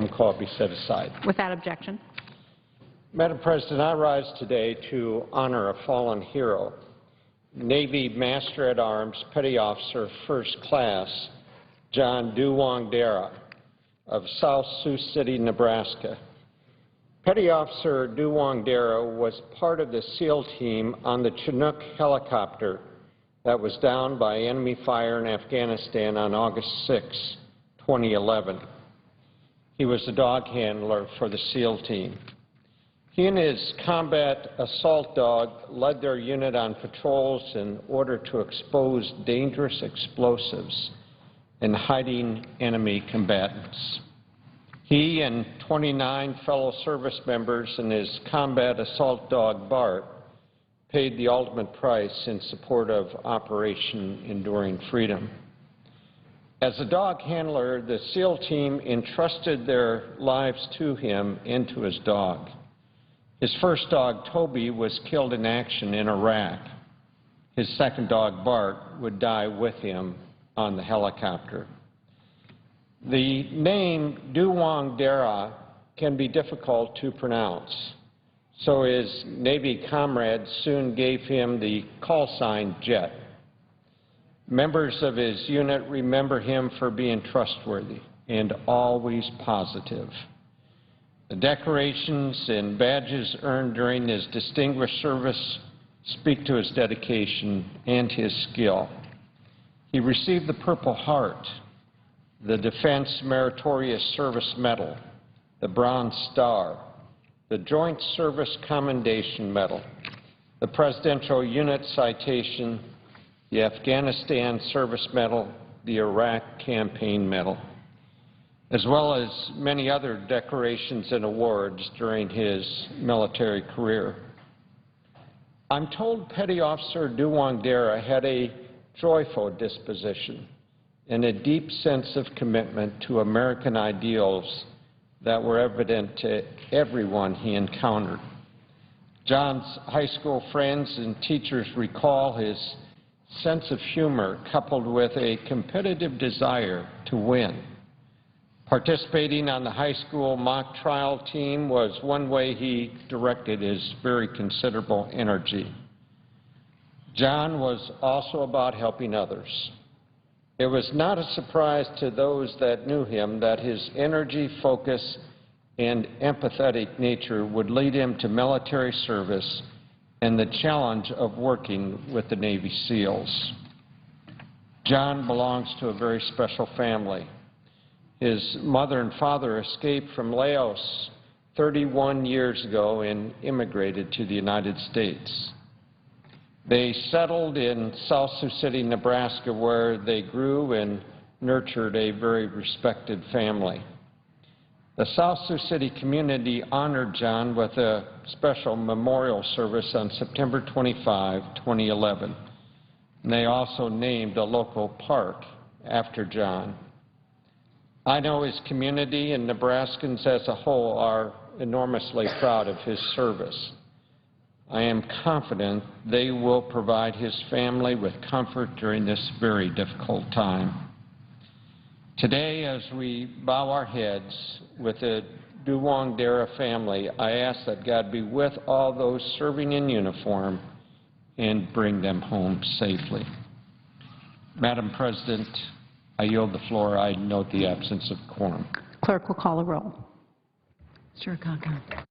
room call be set aside. Without objection. Madam President, I rise today to honor a fallen hero, Navy Master-at-Arms Petty Officer First Class John Duwong-Dara of South Sioux City, Nebraska. Petty Officer Duwong-Dara was part of the SEAL team on the Chinook helicopter that was downed by enemy fire in Afghanistan on August 6, 2011. He was the dog handler for the SEAL team. He and his combat assault dog led their unit on patrols in order to expose dangerous explosives and hiding enemy combatants. He and 29 fellow service members and his combat assault dog, Bart, paid the ultimate price in support of Operation Enduring Freedom. As a dog handler, the SEAL team entrusted their lives to him and to his dog. His first dog, Toby, was killed in action in Iraq. His second dog, Bart, would die with him on the helicopter. The name Duwong-Dara can be difficult to pronounce, so his Navy comrades soon gave him the call sign Jet. Members of his unit remember him for being trustworthy and always positive. The decorations and badges earned during his distinguished service speak to his dedication and his skill. He received the Purple Heart, the Defense Meritorious Service Medal, the Bronze Star, the Joint Service Commendation Medal, the Presidential Unit Citation, the Afghanistan Service Medal, the Iraq Campaign Medal, as well as many other decorations and awards during his military career. I'm told Petty Officer Duwong-Dara had a joyful disposition and a deep sense of commitment to American ideals that were evident to everyone he encountered. John's high school friends and teachers recall his sense of humor coupled with a competitive desire to win. Participating on the high school mock trial team was one way he directed his very considerable energy. John was also about helping others. It was not a surprise to those that knew him that his energy, focus, and empathetic nature would lead him to military service and the challenge of working with the Navy SEALs. John belongs to a very special family. His mother and father escaped from Laos 31 years ago and immigrated to the United States. They settled in South Sioux City, Nebraska, where they grew and nurtured a very respected family. The South Sioux City community honored John with a special memorial service on September 25, 2011. And they also named a local park after John. I know his community and Nebraskans as a whole are enormously proud of his service. I am confident they will provide his family with comfort during this very difficult time. Today, as we bow our heads with the Duwong-Dara family, I ask that God be with all those serving in uniform and bring them home safely. Madam President, I yield the floor. I note the absence of quorum. Clerk will call the roll. Mr. Akaka.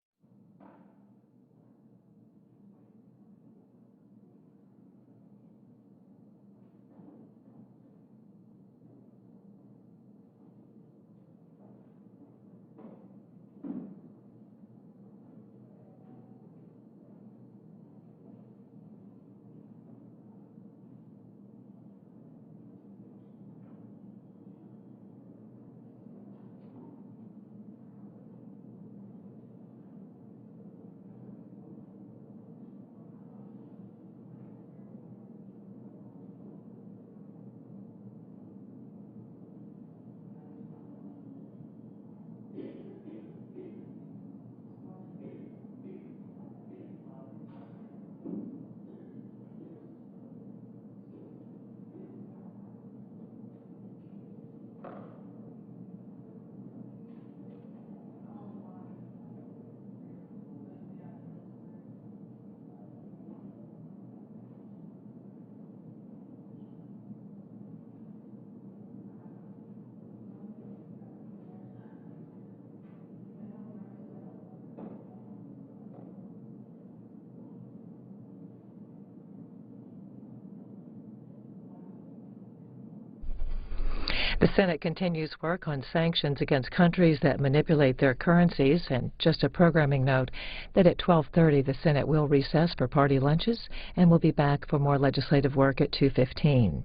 The Senate continues work on sanctions against countries that manipulate their currencies. And just a programming note that at 12:30 the Senate will recess for party lunches and will be back for more legislative work at 2:15.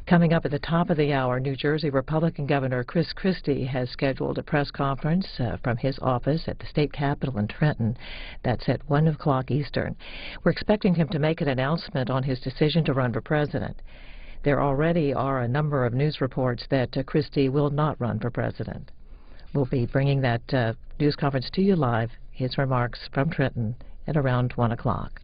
Coming up at the top of the hour, New Jersey Republican Governor Chris Christie has scheduled a press conference from his office at the state capitol in Trenton. That's at 1 o'clock Eastern. We're expecting him to make an announcement on his decision to run for president. There already are a number of news reports that Christie will not run for president. We'll be bringing that news conference to you live, his remarks from Trenton at around 1 o'clock.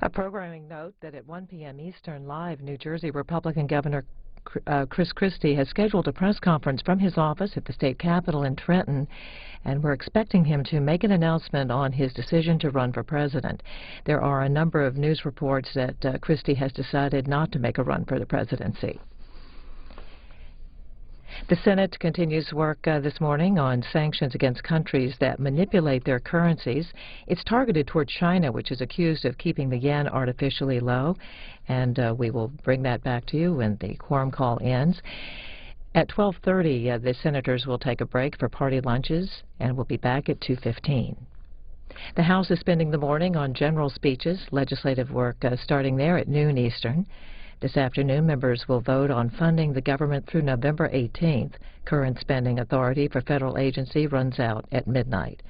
A programming note that at 1 p.m. Eastern Live, New Jersey Republican Governor Chris Christie has scheduled a press conference from his office at the state capitol in Trenton, and we're expecting him to make an announcement on his decision to run for president. There are a number of news reports that Christie has decided not to make a run for the presidency. The Senate continues work this morning on sanctions against countries that manipulate their currencies. It's targeted toward China, which is accused of keeping the yen artificially low. And we will bring that back to you when the quorum call ends. At 12:30, the senators will take a break for party lunches and will be back at 2:15. The House is spending the morning on general speeches, legislative work starting there at noon Eastern. This afternoon, members will vote on funding the government through November 18th. Current spending authority for federal agency runs out at midnight.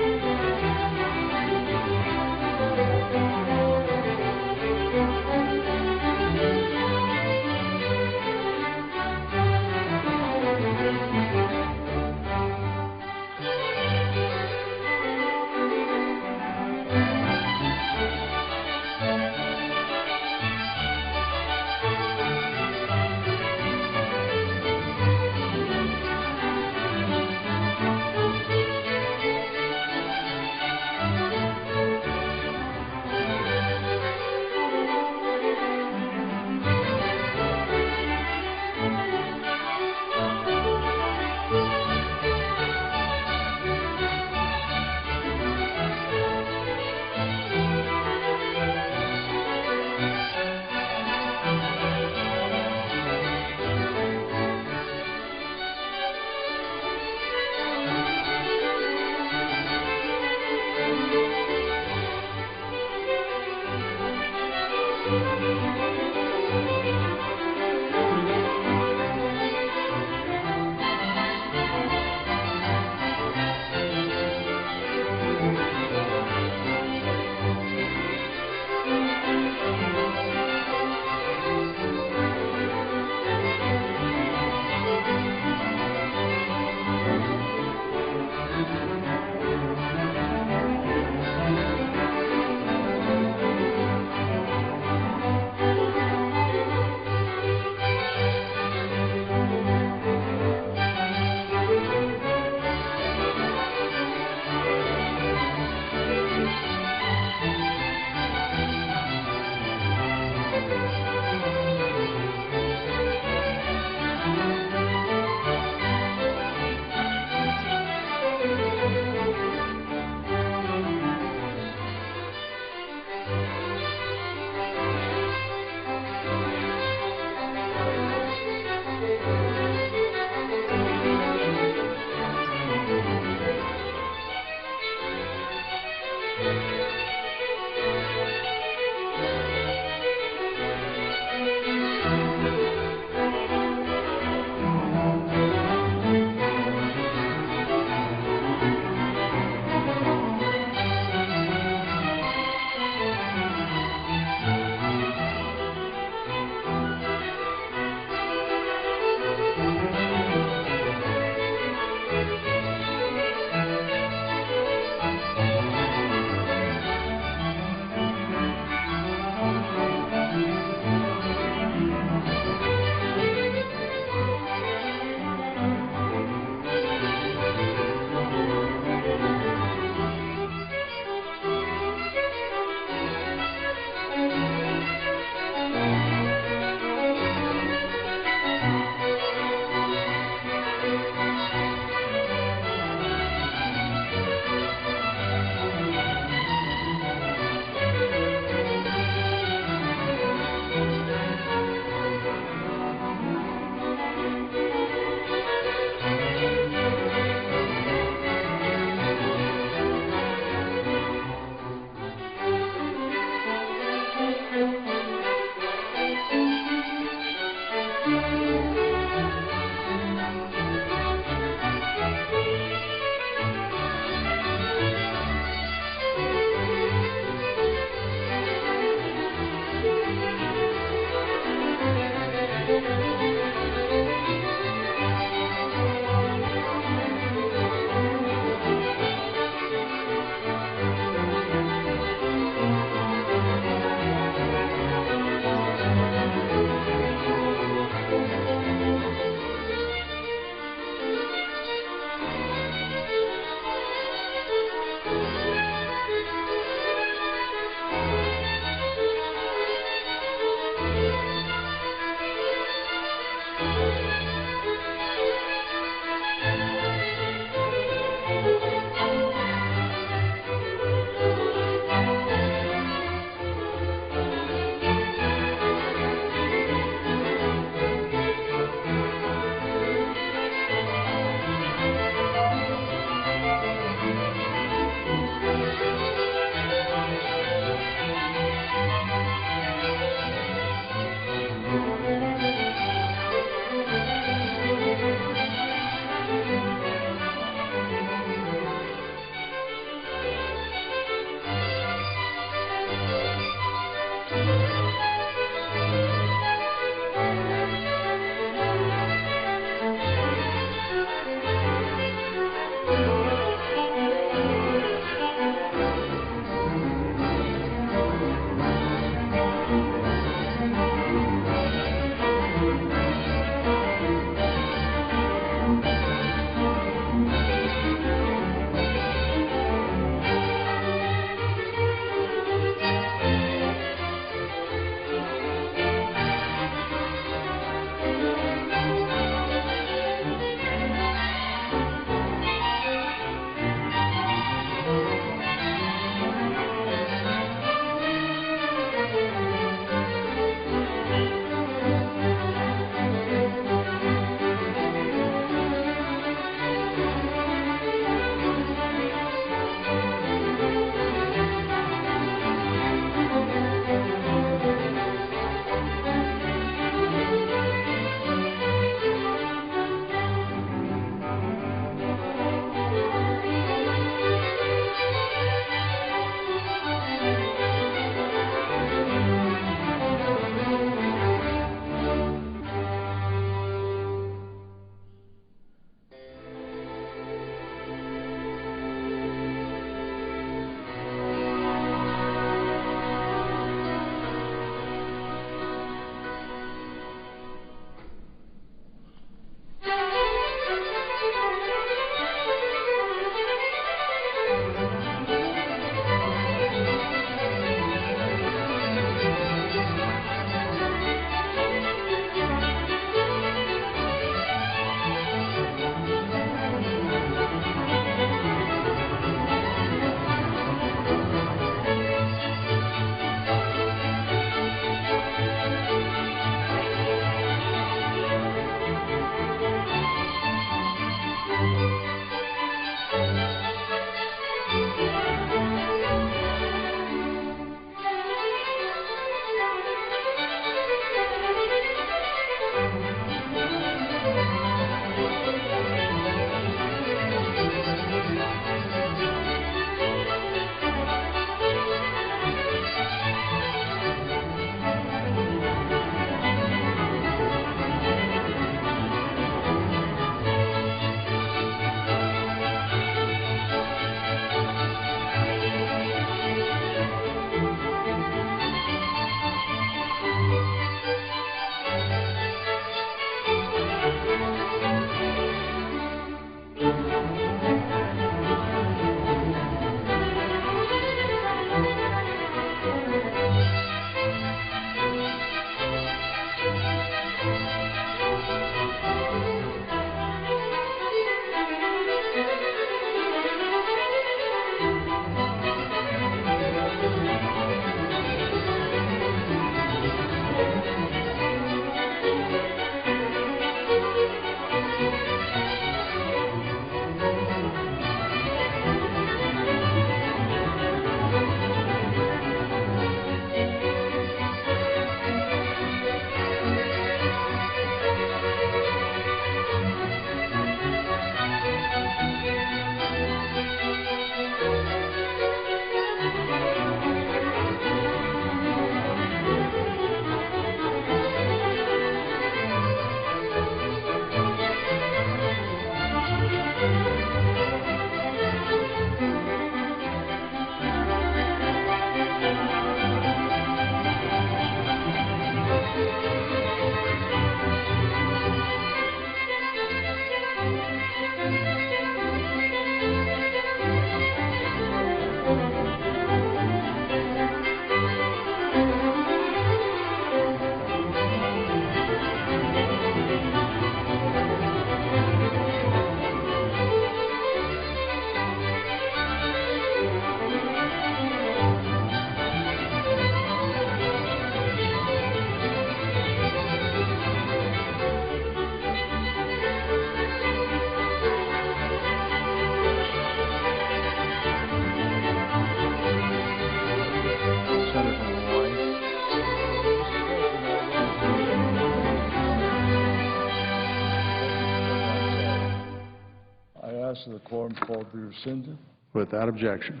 I ask that the quorum call be rescinded. Without objection.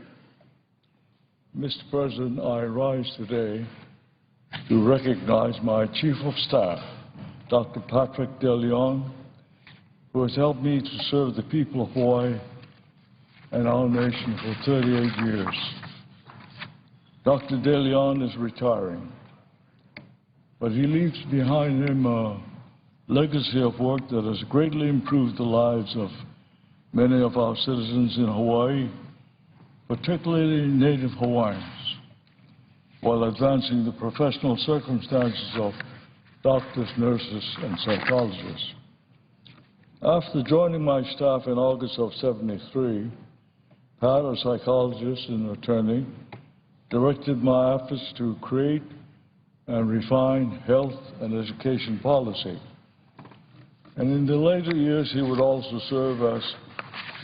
Mr. President, I rise today to recognize my Chief of Staff, Dr. Patrick De Leon, who has helped me to serve the people of Hawaii and our nation for 38 years. Dr. De Leon is retiring, but he leaves behind him a legacy of work that has greatly improved the lives of many of our citizens in Hawaii, particularly Native Hawaiians, while advancing the professional circumstances of doctors, nurses, and psychologists. After joining my staff in August of '73, Pat, a psychologist and attorney, directed my efforts to create and refine health and education policy. And in the later years, he would also serve as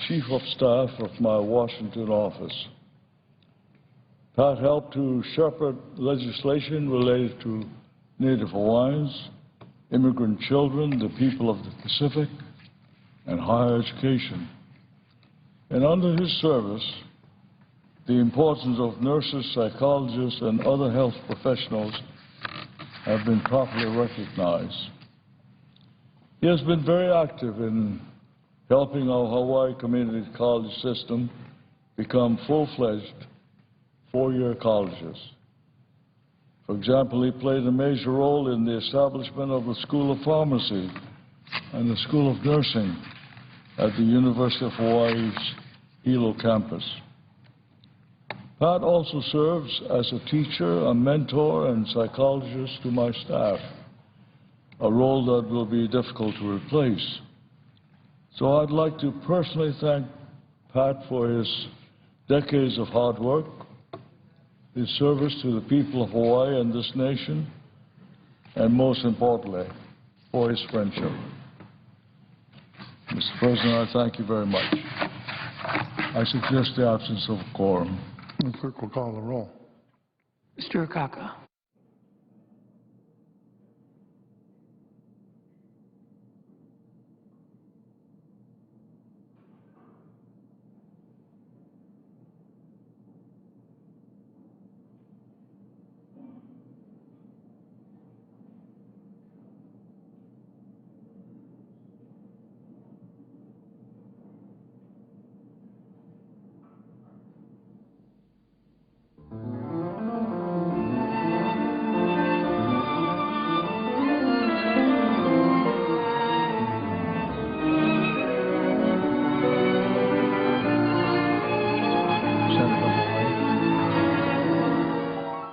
Chief of Staff of my Washington office. Pat helped to shepherd legislation related to Native Hawaiians, immigrant children, the people of the Pacific, and higher education. And under his service, the importance of nurses, psychologists, and other health professionals have been properly recognized. He has been very active in helping our Hawaii Community College system become full-fledged four-year colleges. For example, he played a major role in the establishment of the School of Pharmacy and the School of Nursing at the University of Hawaii's Hilo campus. Pat also serves as a teacher, a mentor, and psychologist to my staff, a role that will be difficult to replace. So I'd like to personally thank Pat for his decades of hard work, his service to the people of Hawaii and this nation, and most importantly, for his friendship. Mr. President, I thank you very much. I suggest the absence of a quorum. The clerk will call the roll. Mr. Akaka.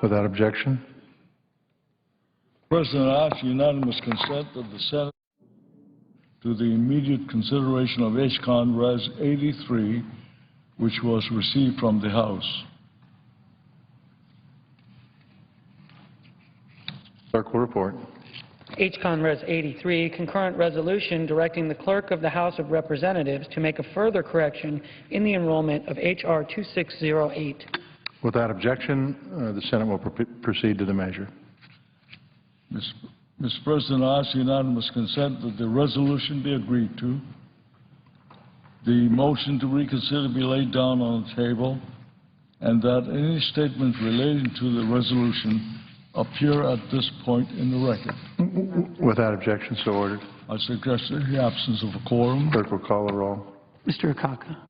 Without objection. President, I ask unanimous consent of the Senate to the immediate consideration of H-Con Res. 83, which was received from the House. Clerk will report. H-Con Res. 83, concurrent resolution directing the Clerk of the House of Representatives to make a further correction in the enrollment of H.R. 2608. Without objection, the Senate will proceed to the measure. Mr. President, I ask unanimous consent that the resolution be agreed to, the motion to reconsider be laid down on the table, and that any statement relating to the resolution appear at this point in the record. Without objection, so ordered. I suggest in the absence of a quorum. Clerk will call the roll. Mr. Akaka.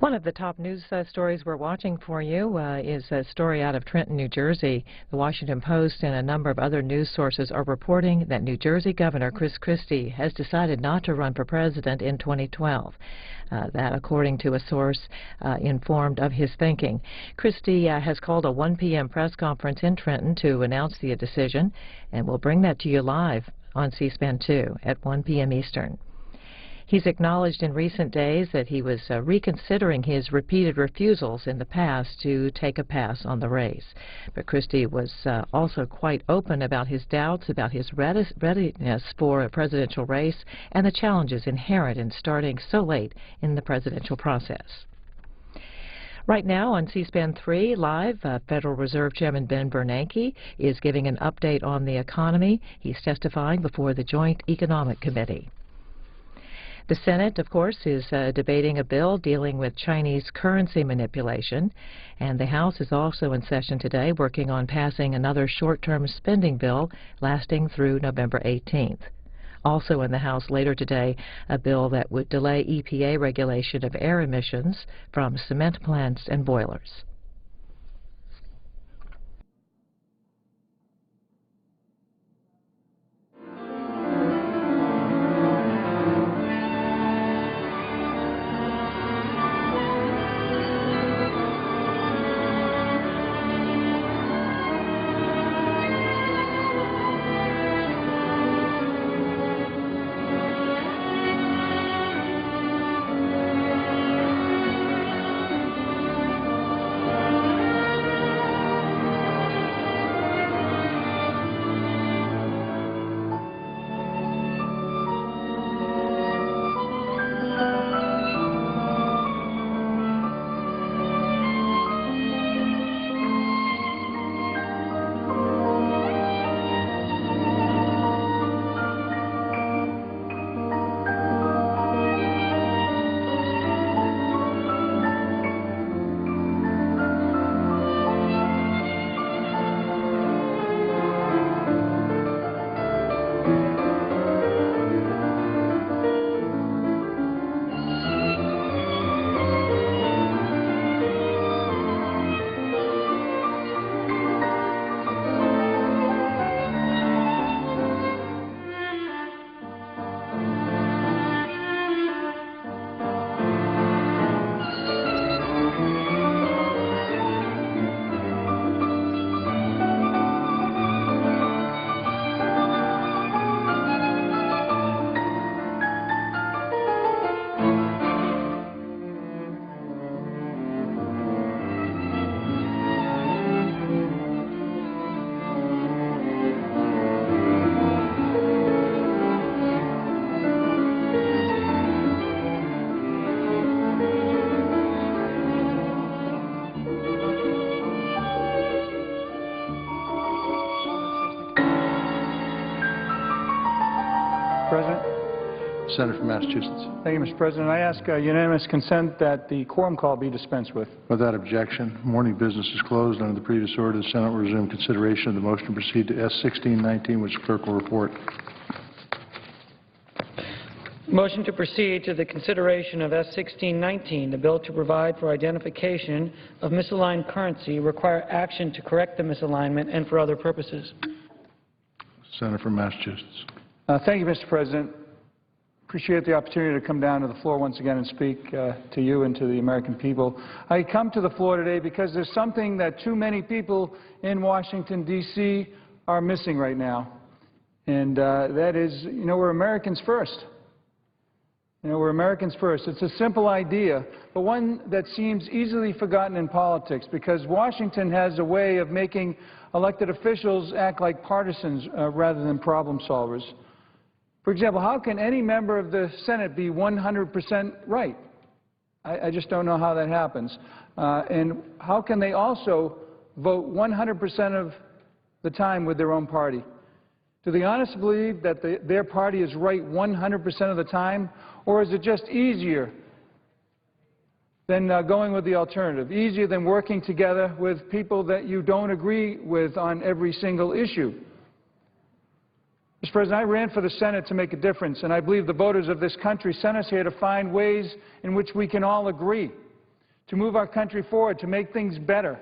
One of the top news stories we're watching for you is a story out of Trenton, New Jersey. The Washington Post and a number of other news sources are reporting that New Jersey Governor Chris Christie has decided not to run for president in 2012. That according to a source informed of his thinking. Christie has called a 1 p.m. press conference in Trenton to announce the decision, and we'll bring that to you live on C-SPAN 2 at 1 p.m. Eastern. He's acknowledged in recent days that he was reconsidering his repeated refusals in the past to take a pass on the race. But Christie was also quite open about his doubts about his readiness for a presidential race and the challenges inherent in starting so late in the presidential process. Right now on C-SPAN 3 Live, Federal Reserve Chairman Ben Bernanke is giving an update on the economy. He's testifying before the Joint Economic Committee. The Senate, of course, is debating a bill dealing with Chinese currency manipulation, and the House is also in session today working on passing another short-term spending bill lasting through November 18th. Also in the House later today, a bill that would delay EPA regulation of air emissions from cement plants and boilers. President. Senator from Massachusetts. Thank you, Mr. President. I ask unanimous consent that the quorum call be dispensed with. Without objection, morning business is closed. Under the previous order, the Senate will resume consideration of the motion to proceed to S-1619, which the clerk will report. Motion to proceed to the consideration of S-1619, the bill to provide for identification of misaligned currency, require action to correct the misalignment, and for other purposes. Senator from Massachusetts. Thank you, Mr. President. Appreciate the opportunity to come down to the floor once again and speak to you and to the American people. I come to the floor today because there's something that too many people in Washington, D.C. are missing right now, and that is, we're Americans first. We're Americans first. It's a simple idea, but one that seems easily forgotten in politics because Washington has a way of making elected officials act like partisans rather than problem solvers. For example, how can any member of the Senate be 100% right? I just don't know how that happens. And how can they also vote 100% of the time with their own party? Do they honestly believe that their party is right 100% of the time, or is it just easier than going with the alternative, easier than working together with people that you don't agree with on every single issue? Mr. President, I ran for the Senate to make a difference, and I believe the voters of this country sent us here to find ways in which we can all agree. to move our country forward, to make things better.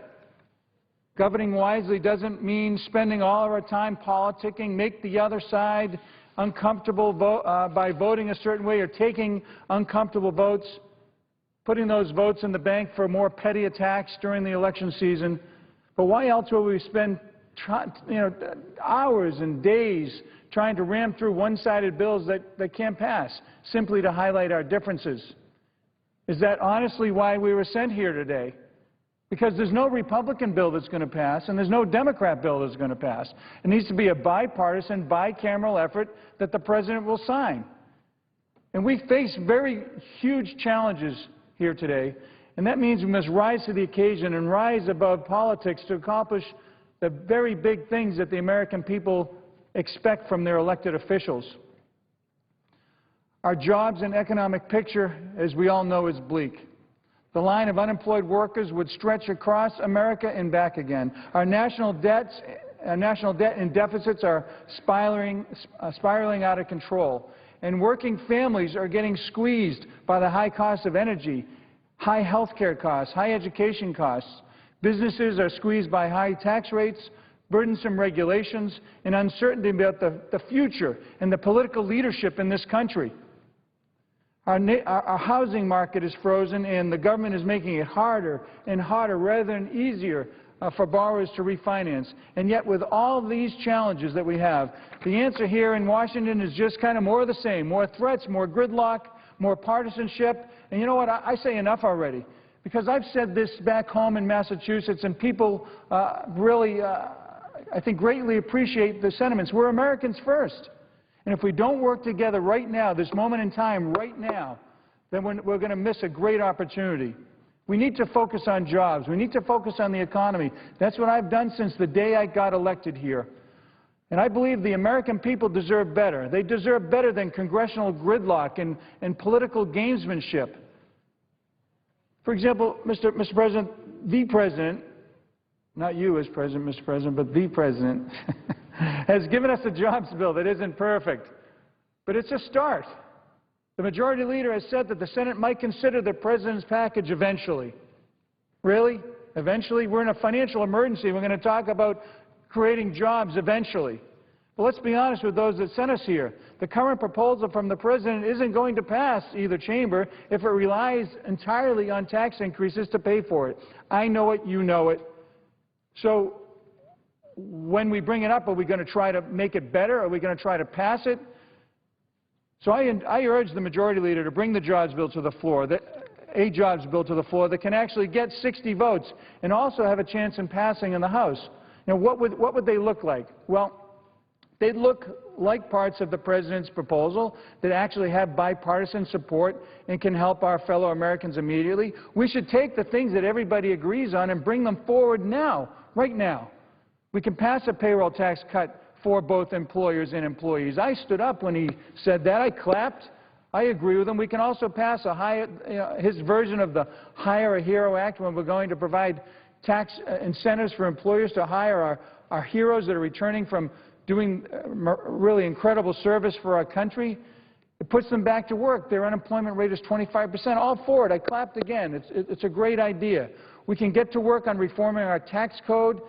Governing wisely doesn't mean spending all of our time politicking, make the other side uncomfortable by voting a certain way or taking uncomfortable votes, putting those votes in the bank for more petty attacks during the election season. But why else will we spend hours and days trying to ram through one-sided bills that can't pass, simply to highlight our differences? Is that honestly why we were sent here today? Because there's no Republican bill that's going to pass, and there's no Democrat bill that's going to pass. It needs to be a bipartisan, bicameral effort that the President will sign. And we face very huge challenges here today, and that means we must rise to the occasion and rise above politics to accomplish the very big things that the American people expect from their elected officials. Our jobs and economic picture, as we all know, is bleak. The line of unemployed workers would stretch across America and back again. Our national debt and deficits are spiraling out of control. And working families are getting squeezed by the high cost of energy, high health care costs, high education costs. Businesses are squeezed by high tax rates, burdensome regulations, and uncertainty about the future and the political leadership in this country. Our housing market is frozen, and the government is making it harder and harder rather than easier for borrowers to refinance. And yet, with all these challenges that we have, the answer here in Washington is just kind of more of the same, more threats, more gridlock, more partisanship. And you know what? I say enough already, because I've said this back home in Massachusetts, and people really, I think, greatly appreciate the sentiments. We're Americans first. And if we don't work together right now, this moment in time, right now, then we're going to miss a great opportunity. We need to focus on jobs. We need to focus on the economy. That's what I've done since the day I got elected here. And I believe the American people deserve better. They deserve better than congressional gridlock and political gamesmanship. For example, Mr. President, the President, not you as President, Mr. President, but the President, has given us a jobs bill that isn't perfect, but it's a start. The Majority Leader has said that the Senate might consider the President's package eventually. Really? Eventually? We're in a financial emergency. We're going to talk about creating jobs eventually. But let's be honest with those that sent us here. The current proposal from the President isn't going to pass either chamber if it relies entirely on tax increases to pay for it. I know it. You know it. So when we bring it up, are we going to try to make it better? Are we going to try to pass it? So I urge the Majority Leader to bring the jobs bill to the floor, a jobs bill to the floor that can actually get 60 votes and also have a chance in passing in the House. Now, what would they look like? Well, they'd look like parts of the President's proposal that actually have bipartisan support and can help our fellow Americans immediately. We should take the things that everybody agrees on and bring them forward now, right now. We can pass a payroll tax cut for both employers and employees. I stood up when he said that. I clapped. I agree with him. We can also pass his version of the Hire a Hero Act, when we're going to provide tax incentives for employers to hire our heroes that are returning from doing really incredible service for our country. It puts them back to work. Their unemployment rate is 25%. All for it. I clapped again. It's a great idea. We can get to work on reforming our tax code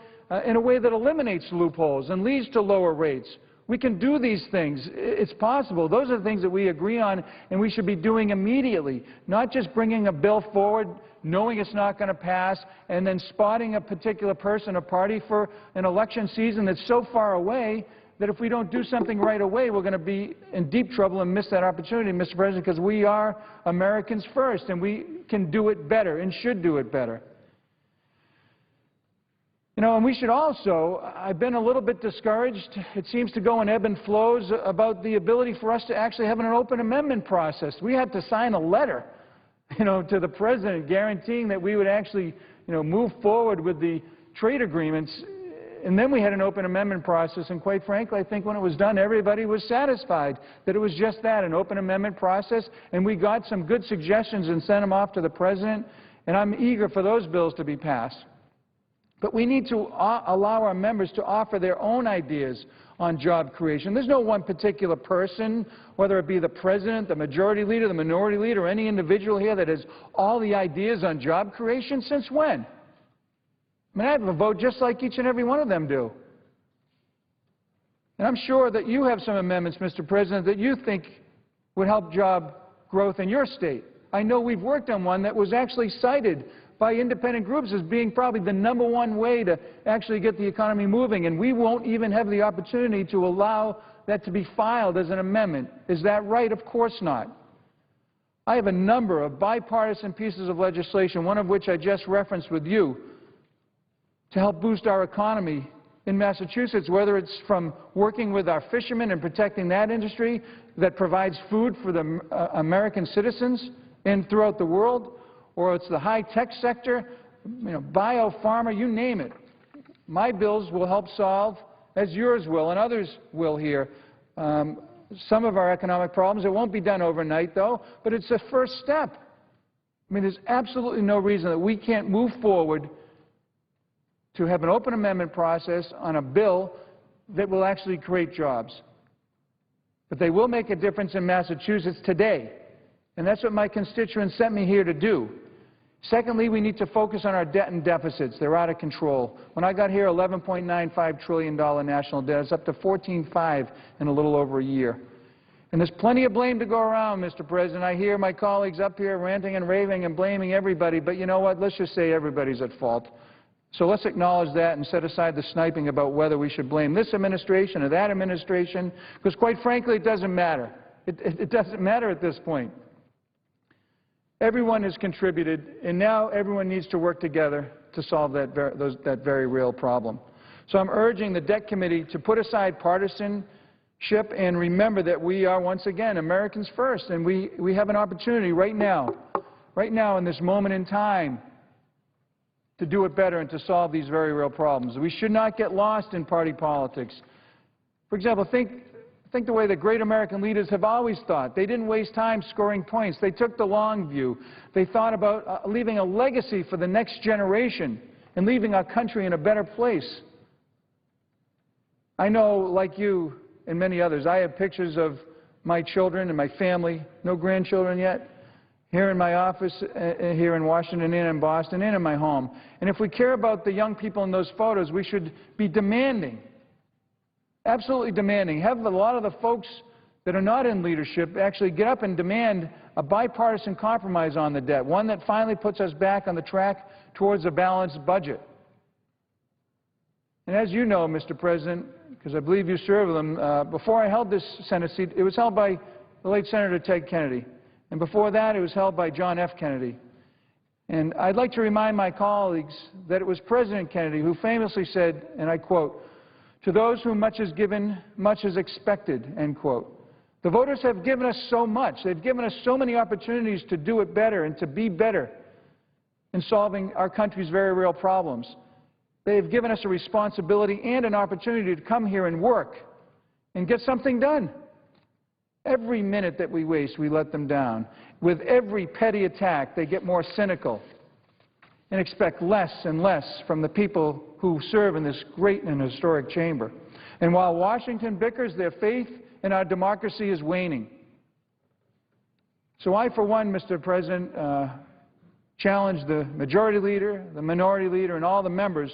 in a way that eliminates loopholes and leads to lower rates. We can do these things. It's possible. Those are the things that we agree on, and we should be doing immediately, not just bringing a bill forward, knowing it's not going to pass, and then spotting a particular person or party for an election season that's so far away that if we don't do something right away, we're going to be in deep trouble and miss that opportunity, Mr. President, because we are Americans first, and we can do it better and should do it better. You know, and we should also, I've been a little bit discouraged, it seems to go in ebb and flows, about the ability for us to actually have an open amendment process. We had to sign a letter, to the President guaranteeing that we would actually, move forward with the trade agreements. And then we had an open amendment process, and quite frankly, I think when it was done, everybody was satisfied that it was just that, an open amendment process, and we got some good suggestions and sent them off to the President, and I'm eager for those bills to be passed. But we need to allow our members to offer their own ideas on job creation. There's no one particular person, whether it be the president, the majority leader, the minority leader, or any individual here that has all the ideas on job creation. Since when? I mean, I have a vote just like each and every one of them do. And I'm sure that you have some amendments, Mr. President, that you think would help job growth in your state. I know we've worked on one that was actually cited by independent groups as being probably the #1 way to actually get the economy moving, and we won't even have the opportunity to allow that to be filed as an amendment. Is that right? Of course not. I have a number of bipartisan pieces of legislation, one of which I just referenced with you, to help boost our economy in Massachusetts, whether it's from working with our fishermen and protecting that industry that provides food for the American citizens and throughout the world, or it's the high-tech sector, biopharma, you name it. My bills will help solve, as yours will and others will here, some of our economic problems. It won't be done overnight, though, but it's a first step. I mean, there's absolutely no reason that we can't move forward to have an open amendment process on a bill that will actually create jobs. But they will make a difference in Massachusetts today, and that's what my constituents sent me here to do. Secondly, we need to focus on our debt and deficits. They're out of control. When I got here, $11.95 trillion national debt. It's up to $14.5 in a little over a year. And there's plenty of blame to go around, Mr. President. I hear my colleagues up here ranting and raving and blaming everybody, but you know what? Let's just say everybody's at fault. So let's acknowledge that and set aside the sniping about whether we should blame this administration or that administration, because quite frankly, it doesn't matter. It doesn't matter at this point. Everyone has contributed, and now everyone needs to work together to solve that very real problem. So I'm urging the Debt Committee to put aside partisanship and remember that we are, once again, Americans first, and we have an opportunity right now in this moment in time, to do it better and to solve these very real problems. We should not get lost in party politics. For example, think the way the great American leaders have always thought. They didn't waste time scoring points. They took the long view. They thought about leaving a legacy for the next generation and leaving our country in a better place. I know, like you and many others, I have pictures of my children and my family, no grandchildren yet, here in my office, here in Washington and in Boston and in my home. And if we care about the young people in those photos, we should be demanding, absolutely demanding, have a lot of the folks that are not in leadership actually get up and demand a bipartisan compromise on the debt, one that finally puts us back on the track towards a balanced budget. And as you know, Mr. President, because I believe you served with them, before I held this Senate seat, it was held by the late Senator Ted Kennedy. And before that, it was held by John F. Kennedy. And I'd like to remind my colleagues that it was President Kennedy who famously said, and I quote, "To those whom much is given, much is expected," end quote. The voters have given us so much. They've given us so many opportunities to do it better and to be better in solving our country's very real problems. They have given us a responsibility and an opportunity to come here and work and get something done. Every minute that we waste, we let them down. With every petty attack, they get more cynical and expect less and less from the people who serve in this great and historic chamber. And while Washington bickers, their faith in our democracy is waning. So I, for one, Mr. President, challenge the majority leader, the minority leader, and all the members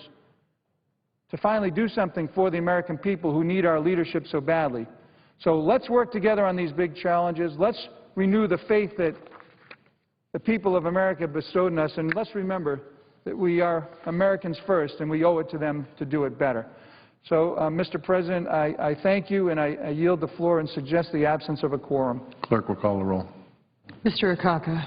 to finally do something for the American people who need our leadership so badly. So let's work together on these big challenges. Let's renew the faith that the people of America bestowed in us, and let's remember that we are Americans first, and we owe it to them to do it better. So, Mr. President, I thank you, and I yield the floor and suggest the absence of a quorum. Clerk will call the roll. Mr. Akaka.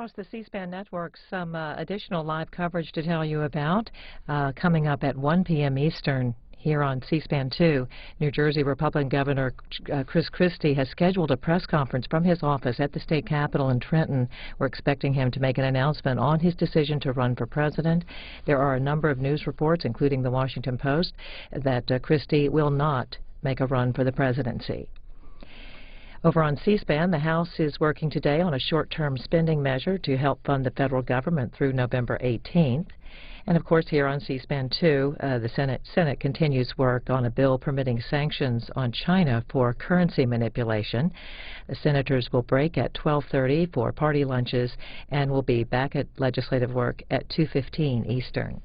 across the C-SPAN network, some additional live coverage to tell you about. Coming up at 1 p.m. Eastern here on C-SPAN 2, New Jersey Republican Governor Chris Christie has scheduled a press conference from his office at the state capitol in Trenton. We're expecting him to make an announcement on his decision to run for president. There are a number of news reports, including the Washington Post, that Christie will not make a run for the presidency. Over on C-SPAN, the House is working today on a short-term spending measure to help fund the federal government through November 18th. And, of course, here on C-SPAN 2, the Senate continues work on a bill permitting sanctions on China for currency manipulation. The senators will break at 12:30 for party lunches and will be back at legislative work at 2:15 Eastern.